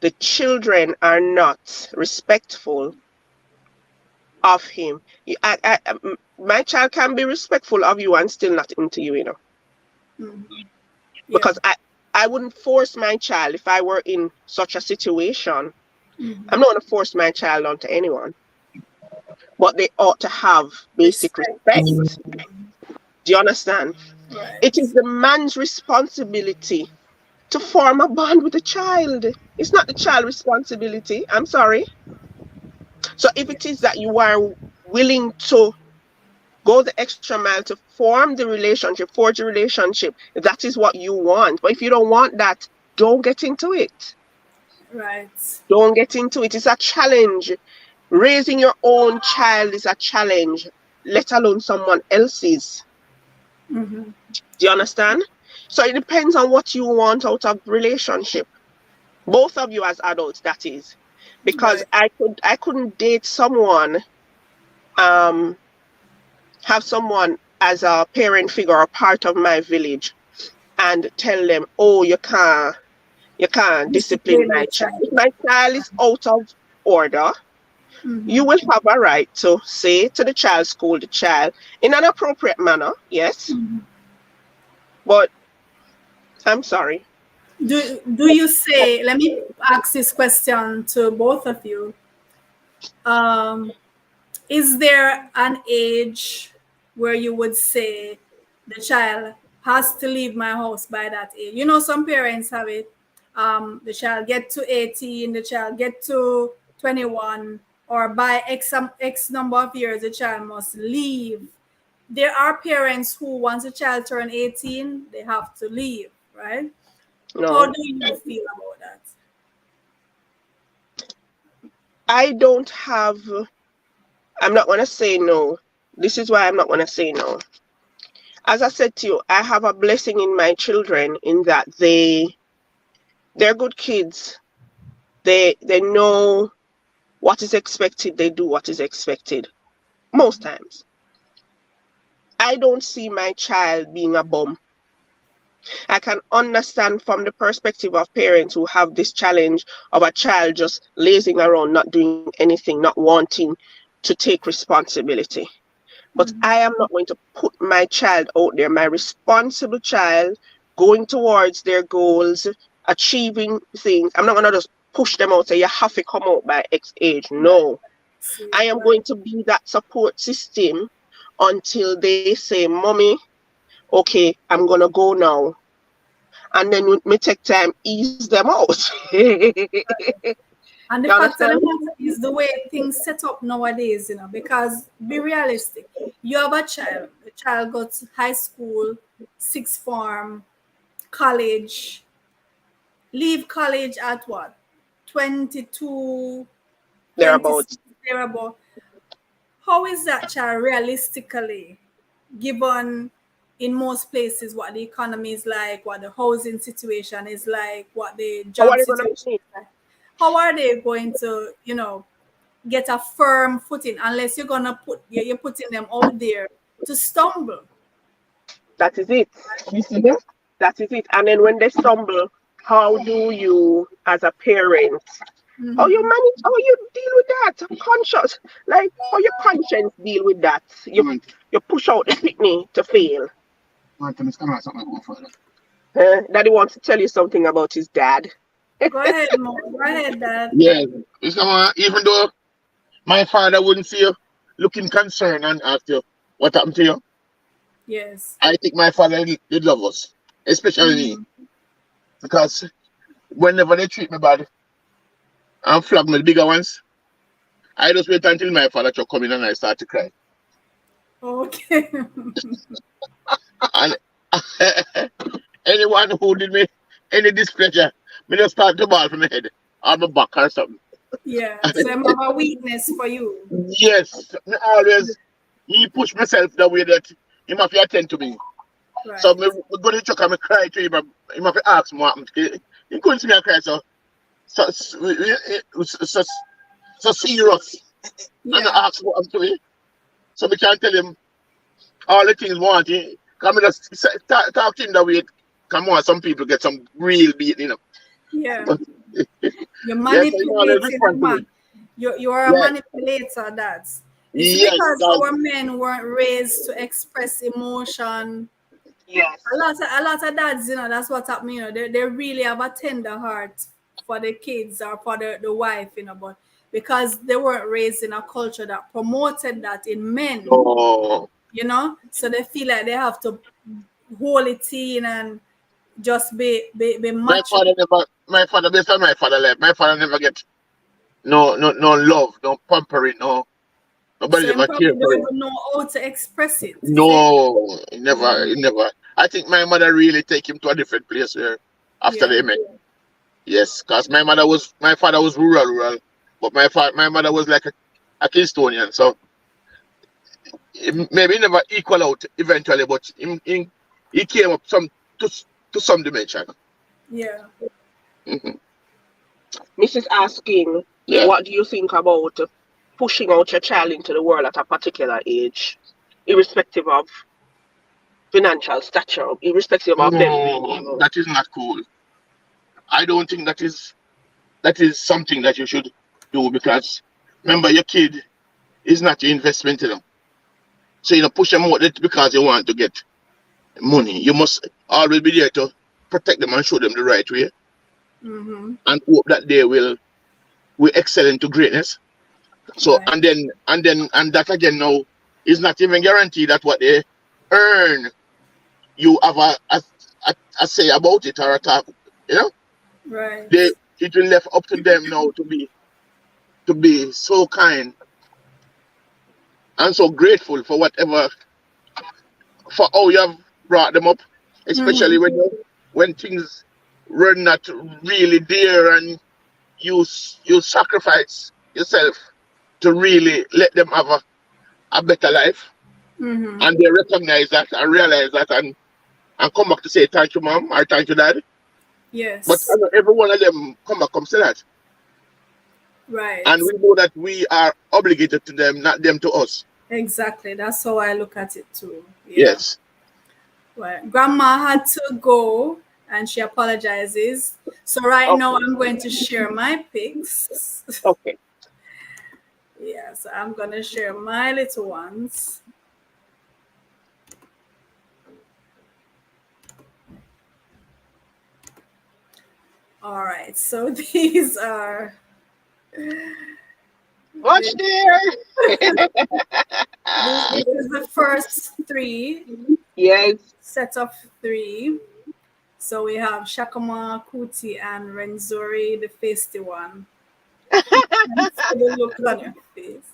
the children are not respectful of him. My child can be respectful of you and still not into you, you know. Mhm. Yeah. Because I wouldn't force my child if I were in such a situation. Mhm. I'm not going to force my child onto anyone. But they ought to have basic Respect. respect. Do you understand? It is Right. the man's responsibility to form a bond with the child. It's not the child's responsibility. I'm sorry. So if Yeah. it is that you are willing to go the extra mile to form the relationship, forge a relationship, that is what you want. But if you don't want that, don't get into it. Right. Don't get into it. It's a challenge. Raising your own child is a challenge, let alone someone else's. Mm-hmm. Do you understand? So it depends on what you want out of relationship. Both of you as adults, that is. Because Right. I couldn't date someone, um, have someone as a parent figure or part of my village and tell them, oh, you can't discipline Discipline my your child. child. If my child is out of order, you Mm-hmm. will have a right to say to the child, school the child in an appropriate manner, yes. Mm-hmm. But I'm sorry. Do you say, let me ask this question to both of you. Um, is there an age where you would say the child has to leave my house by that age? You know, some parents have it. The child get to 18, the child get to 21, or by X number of years, the child must leave. There are parents who, once a child turn 18, they have to leave, right? How No, do you feel about that? I don't have. I'm not gonna say no. This is why I'm not gonna say no. As I said to you, I have a blessing in my children in that they're good kids. They know what is expected. They do what is expected most times. I don't see my child being a bum. I can understand from the perspective of parents who have this challenge of a child just lazing around, not doing anything, not wanting to take responsibility. But I am not going to put my child out there, my responsible child, going towards their goals, achieving things. I'm not going to just push them out, say, you have to come out by X age. Right. No. See, I am right. going to be that support system until they say, Mommy, okay, I'm going to go now. And then we take time, ease them out. And the You fact of the understand? matter is the way things set up nowadays, because be realistic. You have a child. The child got to high school, sixth form, college, leave college at what? 22, Thereabouts. 26, thereabout. How is that child realistically, given in most places what the economy is like, what the housing situation is like, what the How are job they going to situation make is like? How are they going to, get a firm footing unless you're gonna you're putting them out there to stumble? That is it. You see that? That is it. And then when they stumble, how do you, as a parent, how you manage, how you deal with that? Conscious, like how your conscience deal with that? You push out the pitney to fail. Daddy wants to tell you something about his dad. Go ahead, Mo. Go ahead, Dad. Yeah. It's come on, even though my father wouldn't see you looking concerned and ask you what happened to you, Yes. I think my father did love us, especially me, because whenever they treat me bad and flog me the bigger ones, I just wait until my father should come in and I start to cry. Okay. And anyone who did me any displeasure, me just start to ball from my head or my back or something. Yeah. So I have a weakness for you. Yes, me always he push myself the way that he must attend to me. Right. So me go to the truck and me cry to him. He must ask me what happened. He couldn't see me cry so serious. And I ask what happened to me. So we can't tell him all the things want. Come just talk to him that way. Come on, some people get some real beating. Yeah. But You're yes, I know the manipulating the man. responsibility. You are a Yes, manipulator, Dad. You see, yes, because because our men weren't raised to express emotion. Yes. A lot of dads, that's what happened. They really have a tender heart for the kids or for the wife, but because they weren't raised in a culture that promoted that in men, oh, so they feel like they have to hold it in and just be macho. my father, based on my father left, my father never get no love, no pampering, nobody So you ever care probably for don't him. even know how to express it. See? No, he never. I think my mother really take him to a different place where after Yeah. they met. Yes, because my father was rural, but my mother was like a Kingstonian, so maybe never equal out eventually, but he came up to some dimension. Yeah. Mhm. Mrs. asking, Yeah. what do you think about pushing out your child into the world at a particular age, irrespective of financial stature, irrespective of them being No, able? that is not cool. I don't think that is something that you should do because remember your kid is not your investment in them. So push them out because you want to get money. You must always be there to protect them and show them the right way Mm-hmm. and hope that they will excel into greatness. So Right. and that again now is not even guaranteed that what they earn you have a say about it or a talk. You know, Right. it will left up to them now to be so kind and so grateful for whatever for how you have brought them up, especially Mm-hmm. when were not really there, and you sacrifice yourself to really let them have a better life, Mm-hmm. and they recognize that and realize that, and come back to say thank you, mom, or thank you, dad. But Yes. every one of them come back, come say that, Right. and we know that we are obligated to them, not them to us. Exactly. That's how I look at it too. Yeah. Yes. Well, grandma had to go and she apologizes. So right now Okay. I'm going to share my pics. Okay. Yeah, so I'm gonna share my little ones. All right, so these are Watch there. this is the first three Yes. set of three. So we have Shakama, Kuti, and Renzori, the feisty one. So the look on your face.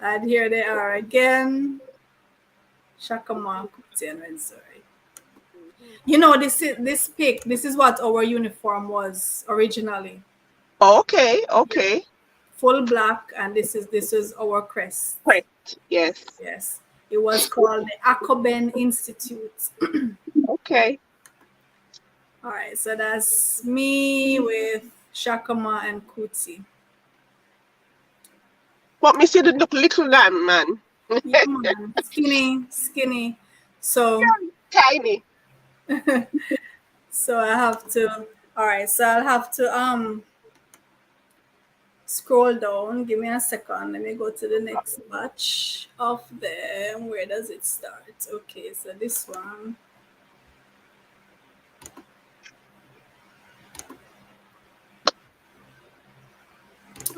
And here they are again. Shakama, Kuti, and Renzori. You know, this pic, this is what our uniform was originally. Okay. Okay. Full black, and this is our crest. Correct. Yes. Yes. It was called the Akoben Institute. Okay. All right, so that's me with Shakama and Kuti. What me see the look little lamb, man. Yeah, man. Skinny. So Tiny. so I have to all right, so I'll have to scroll down. Give me a second. Let me go to the next batch of them. Where does it start? Okay, so this one.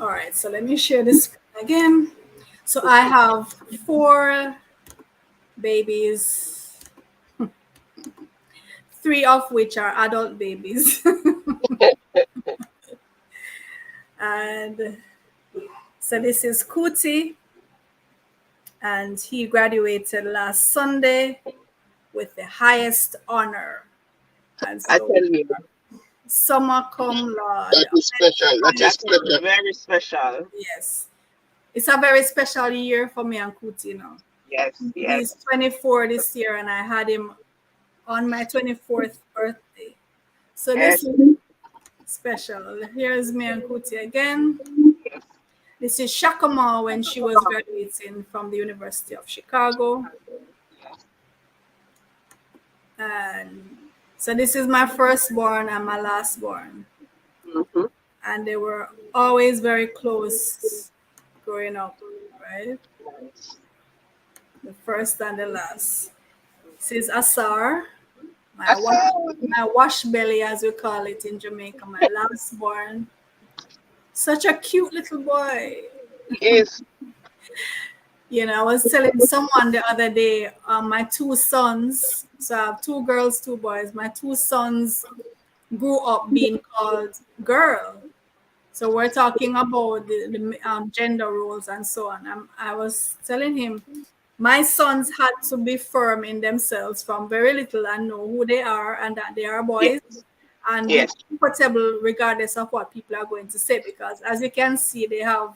All right, so let me share this screen again. So I have 4 babies, 3 of which are adult babies. And so this is Kuti, and he graduated last Sunday with the highest honor. And I so tell you, summa cum laude. That is special. That is that is special. very special. Yes. It's a very special year for me and Kuti, you know. Yes. Yes. He's 24 this year, and I had him on my 24th birthday. So Yes. this is special. Here's me and Kuti again. Yes. This is Shakama when she was graduating from the University of Chicago. And so this is my firstborn and my lastborn. Mm-hmm. And they were always very close growing up, right? The first and the last. This is Asar, my wash belly, as we call it in Jamaica, my lastborn. Such a cute little boy. Yes. You know, I was telling someone the other day, my 2 sons, so I have 2 girls, 2 boys. My 2 sons grew up being called girl. So we're talking about the gender roles and so on. I was telling him, my sons had to be firm in themselves from very little and know who they are and that they are boys. Yes. And Yes. be comfortable regardless of what people are going to say, because as you can see, they have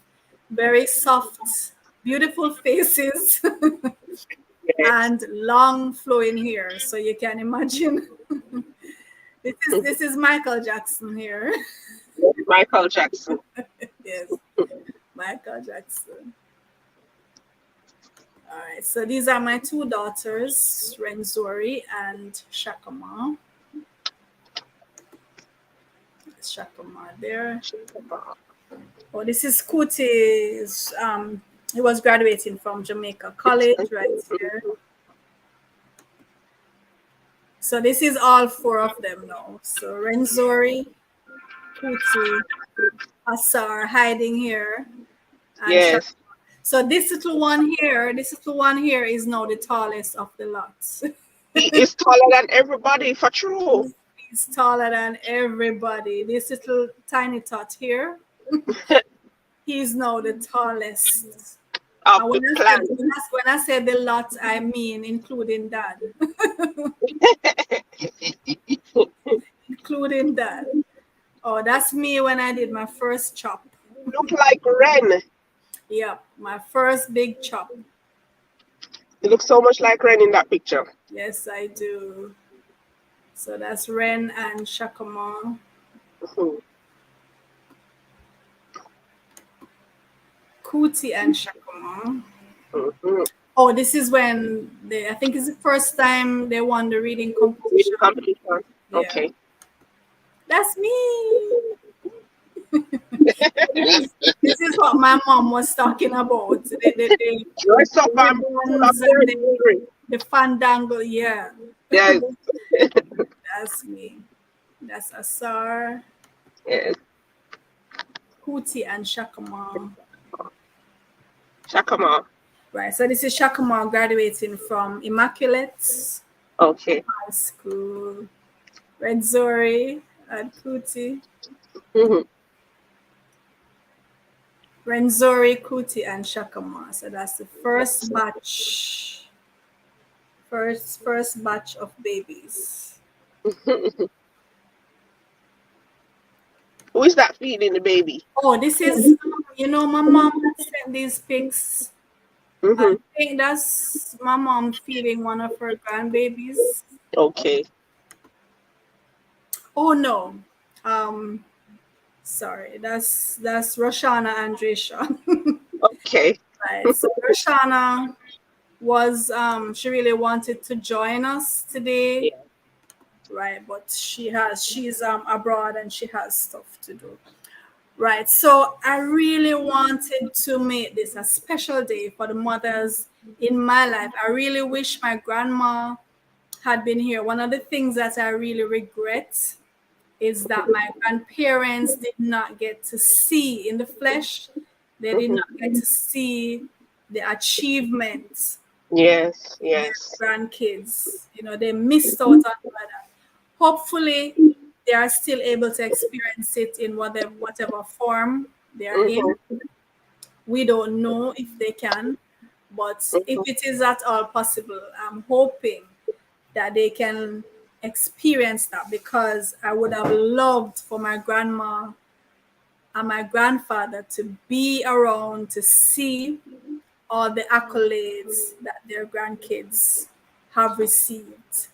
very soft, beautiful faces and long flowing hair. So you can imagine. This is Michael Jackson here. Michael Jackson. Yes, Michael Jackson. All right, so these are my 2 daughters, Renzori and Shakama. Shakama there. Oh, this is Kuti's. He was graduating from Jamaica College right here. So this is all 4 of them now. So Renzori, Kuti, Asar hiding here. And Yes. so this little one here is now the tallest of the lot. He is taller than everybody, for true. He's taller than everybody. This little tiny tot here, he's now the tallest. Of And the planet. when I say the lot, I mean including dad. including that. Oh, that's me when I did my first chop. Look like Ren. Yep, my first big chop. You look so much like Ren in that picture. Yes, I do. So that's Ren and Shakama. Mhm. Kuti and Shakama. Mhm. Oh, this is when I think it's the first time they won the reading Reading competition. competition. Yeah. Okay. That's me. This is what my mom was talking about. Dress up and full of The fandangle, yeah. Yes. That's me. That's Asar, Yes. Kuti, and Shakama. Shakama. Right. So this is Shakama graduating from Immaculate Okay. High School. Red Zori and Kuti. Mhm. Renzori, Kuti, and Shakama. So that's the first batch. First batch of babies. Who is that feeding the baby? Oh, this is my mom sent these pics. Mm-hmm. I think that's my mom feeding one of her grandbabies. Okay. Oh no. Sorry, that's Roshana Andresha. Okay. Right. So Roshana was she really wanted to join us today. Yeah. Right, but she's abroad and she has stuff to do. Right. So I really wanted to make this a special day for the mothers in my life. I really wish my grandma had been here. One of the things that I really regret is that my grandparents did not get to see in the flesh. They did not get to see the achievements Yes. of their Yes. grandkids. They missed out on that. Hopefully, they are still able to experience it in whatever form they are in. We don't know if they can, but if it is at all possible, I'm hoping that they can experience that, because I would have loved for my grandma and my grandfather to be around to see all the accolades that their grandkids have received.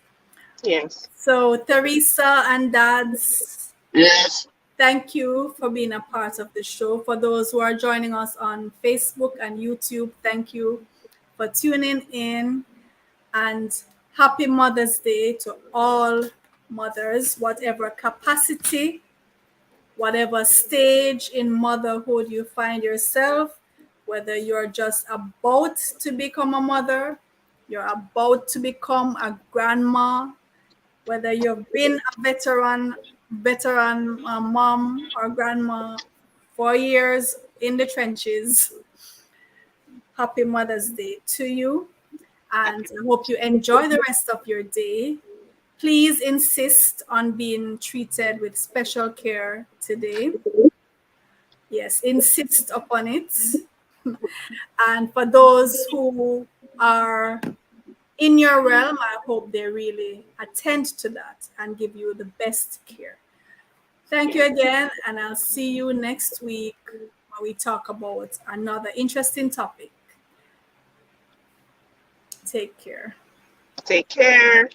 Yes. So, Teresa and Dads, Yes. thank you for being a part of the show. For those who are joining us on Facebook and YouTube, thank you for tuning in. And happy Mother's Day to all mothers, whatever capacity, whatever stage in motherhood you find yourself, whether you're just about to become a mother, you're about to become a grandma, whether you've been a veteran mom or grandma for years in the trenches. Happy Mother's Day to you, and I hope you enjoy the rest of your day. Please insist on being treated with special care today. Yes, insist upon it. And for those who are in your realm, I hope they really attend to that and give you the best care. Thank you again, and I'll see you next week when we talk about another interesting topic. Take care. Take care.